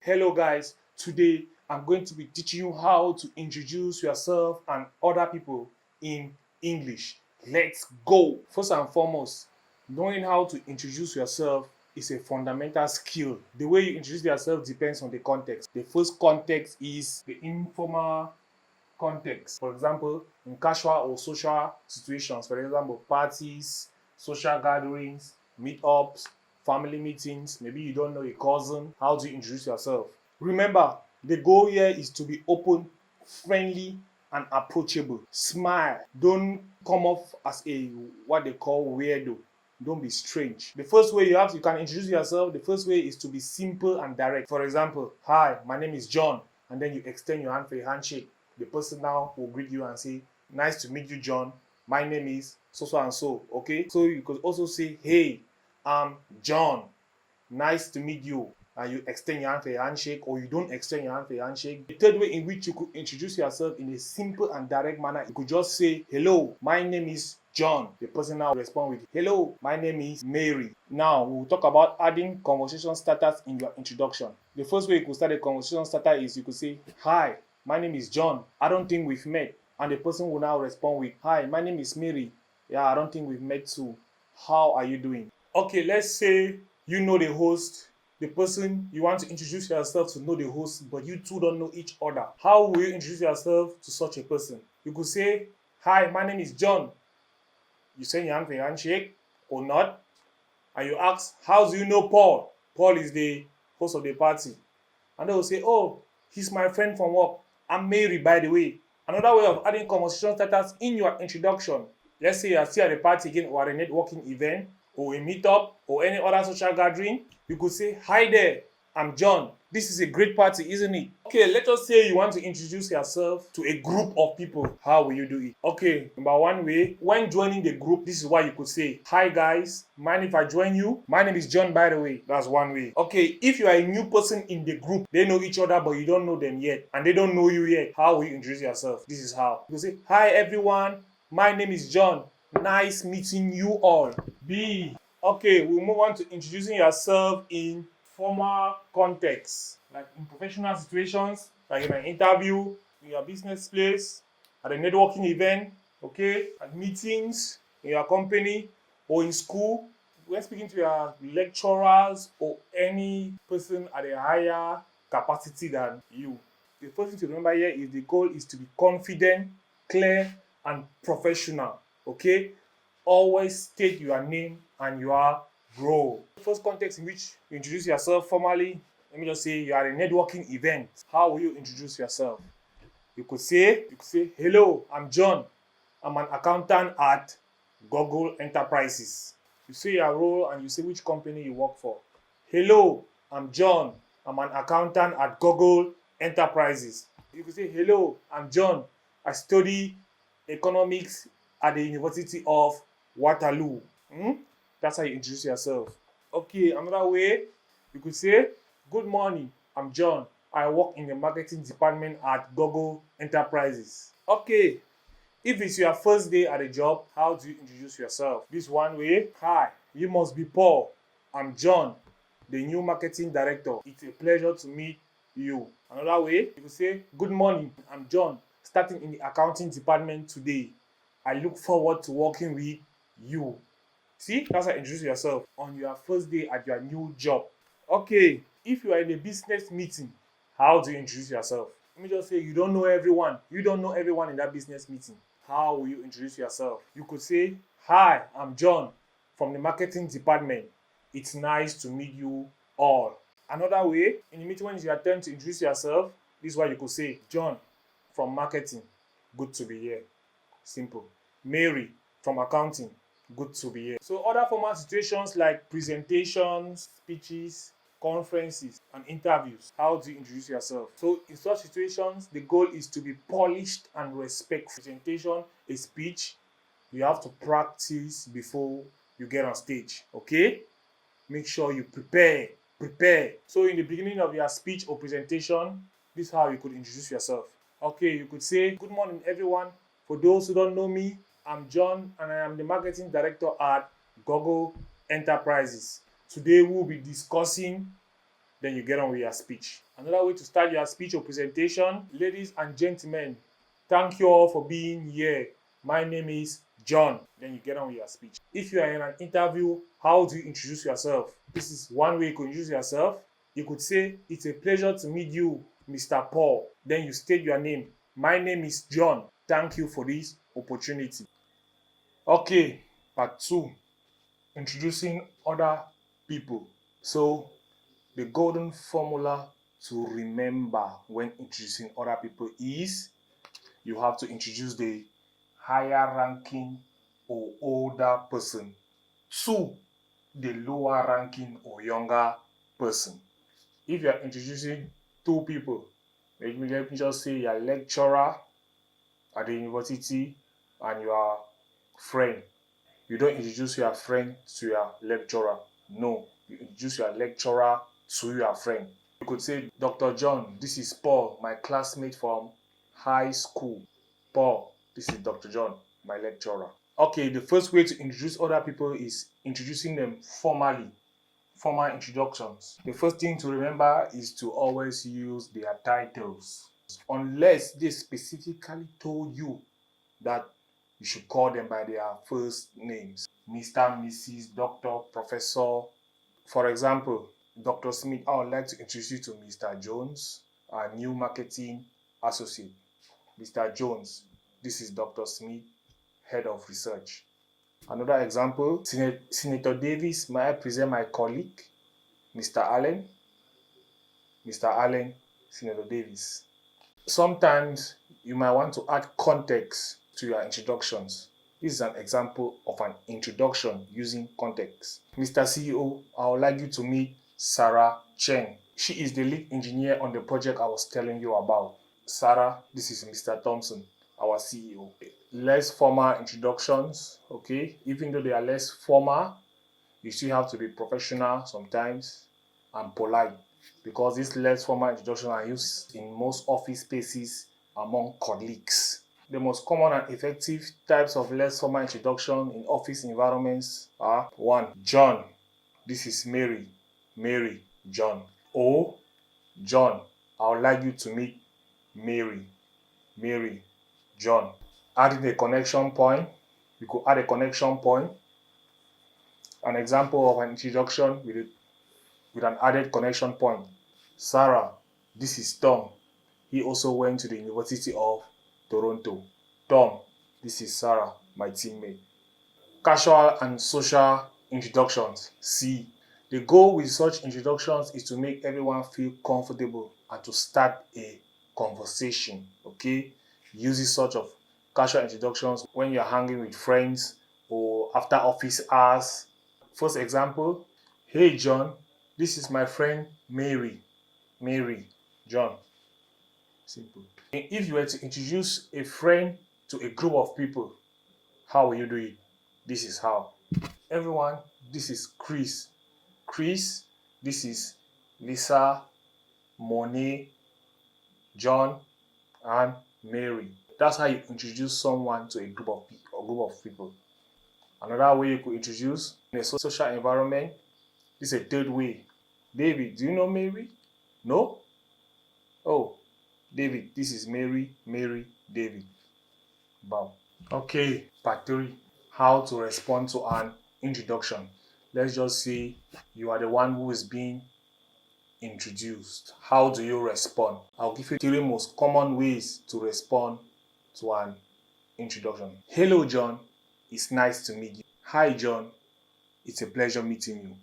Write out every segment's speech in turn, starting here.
Hello guys, today I'm going to be teaching you how to introduce yourself and other people in English. Let's go. First and foremost, knowing how to introduce yourself is a fundamental skill. The way you introduce yourself depends on the context. The first context is the informal context. For example, in casual or social situations, for example, parties, social gatherings, meetups, family meetings, maybe you don't know a cousin, how do you introduce yourself? Remember, the goal here is to be open, friendly, and approachable. Smile. Don't come off as a what they call weirdo. Don't be strange. The first way you can introduce yourself, the first way is to be simple and direct. For example, hi, my name is John, and then you extend your hand for a handshake. The person now will greet you and say, nice to meet you, John. My name is so and so. Okay, so you could also say, hey, I'm John. Nice to meet you. And you extend your hand for a handshake, or you don't extend your hand for a handshake. The third way in which you could introduce yourself in a simple and direct manner, you could just say, hello, my name is John. The person now respond with, hello, my name is Mary. Now we'll talk about adding conversation starters in your introduction. The first way you could start a conversation starter is you could say, hi, my name is John. I don't think we've met. And the person will now respond with, hi, my name is Mary. Yeah, I don't think we've met too. How are you doing? Okay, let's say you know the host. The person you want to introduce yourself to know the host, but you two don't know each other. How will you introduce yourself to such a person? You could say, hi, my name is John. You send your hand for a handshake or not. And you ask, how do you know Paul? Paul is the host of the party. And they will say, oh, he's my friend from work. I'm Mary, by the way. Another way of adding conversation starters in your introduction. Let's say you are still at a party again, or at a networking event, or a meetup, or any other social gathering. You could say, hi there, I'm John. This is a great party, isn't it? Okay, let us say you want to introduce yourself to a group of people. How will you do it? Okay, number one way, when joining the group, this is what you could say. Hi guys, mind if I join you? My name is John, by the way. That's one way. Okay, if you are a new person in the group, they know each other, but you don't know them yet, and they don't know you yet, how will you introduce yourself? This is how. You could say, hi everyone, my name is John. Nice meeting you all. B. Okay, we'll move on to introducing yourself in formal context, like in professional situations, like in an interview, in your business place, at a networking event, okay, at meetings, in your company, or in school. When speaking to your lecturers or any person at a higher capacity than you. The first thing to remember here is the goal is to be confident, clear, and professional, okay? Always state your name and your role. The first context in which you introduce yourself formally, let me just say you are at a networking event. How will you introduce yourself? You could say, hello, I'm John. I'm an accountant at Google Enterprises. You say your role and you say which company you work for. Hello, I'm John. I'm an accountant at Google Enterprises. You could say, hello, I'm John. I study economics at the University of Waterloo. That's how you introduce yourself. Okay, another way, you could say, good morning, I'm John. I work in the marketing department at Google Enterprises. Okay, if it's your first day at a job, how do you introduce yourself? This one way, hi, you must be Paul. I'm John, the new marketing director. It's a pleasure to meet you. Another way, you could say, good morning, I'm John, starting in the accounting department today. I look forward to working with you. See, that's how you introduce yourself on your first day at your new job. Okay, if you are in a business meeting, how do you introduce yourself? Let me just say you don't know everyone. You don't know everyone in that business meeting. How will you introduce yourself? You could say, hi, I'm John from the marketing department. It's nice to meet you all. Another way, in the meeting when it's your turn to introduce yourself, this is what you could say, John from marketing, good to be here. Simple. Mary from accounting, good to be here. So other formal situations like presentations, speeches, conferences, and interviews. How do you introduce yourself? So in such situations, the goal is to be polished and respectful. Presentation, a speech, you have to practice before you get on stage. Okay? Make sure you prepare. So in the beginning of your speech or presentation, this is how you could introduce yourself. Okay, you could say, good morning everyone. For those who don't know me, I'm John and I am the marketing director at Google Enterprises. Today we'll be discussing Then you get on with your speech. Another way to start your speech or presentation, ladies and gentlemen, thank you all for being here. My name is John. Then you get on with your speech. If you are in an interview, how do you introduce yourself? This is one way you could introduce yourself. You could say, it's a pleasure to meet you, Mr. Paul. Then you state your name. My name is John. Thank you for this opportunity. Okay, part 2. Introducing other people. So, the golden formula to remember when introducing other people is you have to introduce the higher ranking or older person to the lower ranking or younger person. If you are introducing two people, let me just say your lecturer at the university and your friend. You don't introduce your friend to your lecturer. No, you introduce your lecturer to your friend. You could say, Dr. John, this is Paul, my classmate from high school. Paul, this is Dr. John, my lecturer. Okay, the first way to introduce other people is introducing them formally. Formal introductions. The first thing to remember is to always use their titles. Unless they specifically told you that you should call them by their first names. Mr., Mrs., Doctor, Professor. For example, Dr. Smith, I would like to introduce you to Mr. Jones, our new marketing associate. Mr. Jones, this is Dr. Smith, head of research. Another example, Senator Davis, may I present my colleague, Mr. Allen? Mr. Allen, Senator Davis. Sometimes you might want to add context to your introductions. This is an example of an introduction using context. Mr. CEO, I would like you to meet Sarah Chen. She is the lead engineer on the project I was telling you about. Sarah, this is Mr. Thompson, our CEO. Less formal introductions, okay? Even though they are less formal, you still have to be professional sometimes and polite, because these less formal introductions are used in most office spaces among colleagues. The most common and effective types of less formal introduction in office environments are 1. John, this is Mary. Mary, John. Or John, I would like you to meet Mary. Mary, John. Adding a connection point. You could add a connection point. An example of an introduction with an added connection point. Sarah, this is Tom. He also went to the University of Toronto. Tom, this is Sarah, my teammate. Casual and social introductions. C. The goal with such introductions is to make everyone feel comfortable and to start a conversation. Okay? Use such of casual introductions when you're hanging with friends or after office hours. First example, hey John, this is my friend Mary. Mary, John. Simple. If you were to introduce a friend to a group of people, how will you do it? This is how. Everyone, this is Chris. Chris, this is Lisa, Monet, John, and Mary. That's how you introduce someone to a group of people. Another way you could introduce in a social environment, this is a third way. David, do you know Mary? No? Oh, David, this is Mary, Mary, David. Bam. Okay, part 3. How to respond to an introduction. Let's just say you are the one who is being introduced. How do you respond? I'll give you 3 most common ways to respond to an introduction. Hello, John. It's nice to meet you. Hi, John. It's a pleasure meeting you.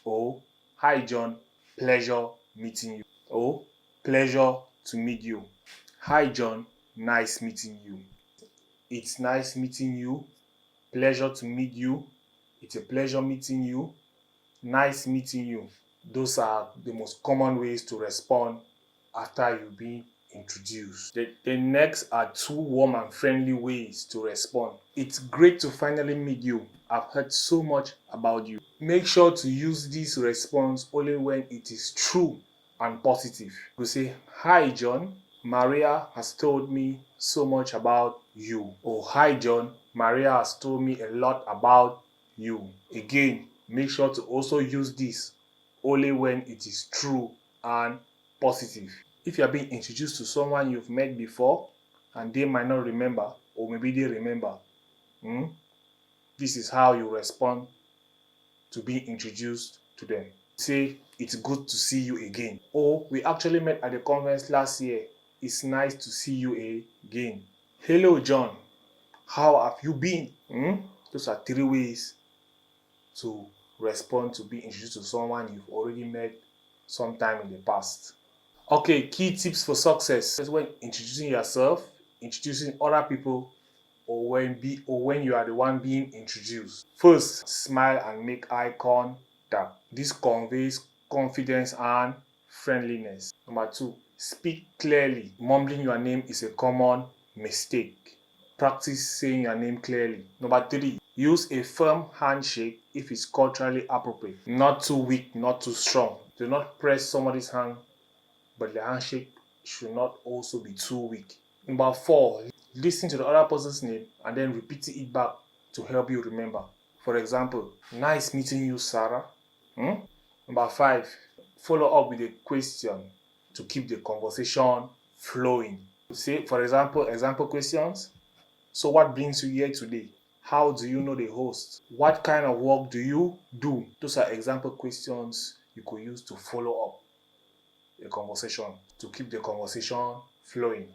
Oh, hi, John. Pleasure meeting you. Oh, pleasure to meet you. Hi, John. Nice meeting you. It's nice meeting you. Pleasure to meet you. It's a pleasure meeting you. Nice meeting you. Those are the most common ways to respond after you've been introduced. The next are 2 warm and friendly ways to respond. It's great to finally meet you. I've heard so much about you. Make sure to use this response only when it is true and positive. You say, hi John, Maria has told me so much about you. Or hi John, Maria has told me a lot about you. Again, make sure to also use this only when it is true and positive. If you are being introduced to someone you've met before and they might not remember, or maybe they remember, this is how you respond to being introduced to them. Say, it's good to see you again. Or, we actually met at the conference last year. It's nice to see you again. Hello, John. How have you been? Those are 3 ways to respond to being introduced to someone you've already met sometime in the past. Okay, key tips for success is when introducing yourself, introducing other people, or when you are the one being introduced. First, smile and make eye contact. This conveys confidence and friendliness. Number 2, speak clearly. Mumbling your name is a common mistake. Practice saying your name clearly. Number 3, use a firm handshake if it's culturally appropriate. Not too weak, not too strong. Do not press somebody's hand, but the handshake should not also be too weak. Number 4, listen to the other person's name and then repeat it back to help you remember. For example, nice meeting you, Sarah. Number 5, follow up with a question to keep the conversation flowing. Say, for example questions. So what brings you here today? How do you know the host? What kind of work do you do? Those are example questions you could use to follow up a conversation, to keep the conversation flowing.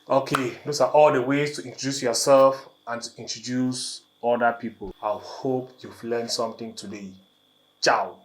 Okay, those are all the ways to introduce yourself and to introduce other people. I hope you've learned something today. Ciao.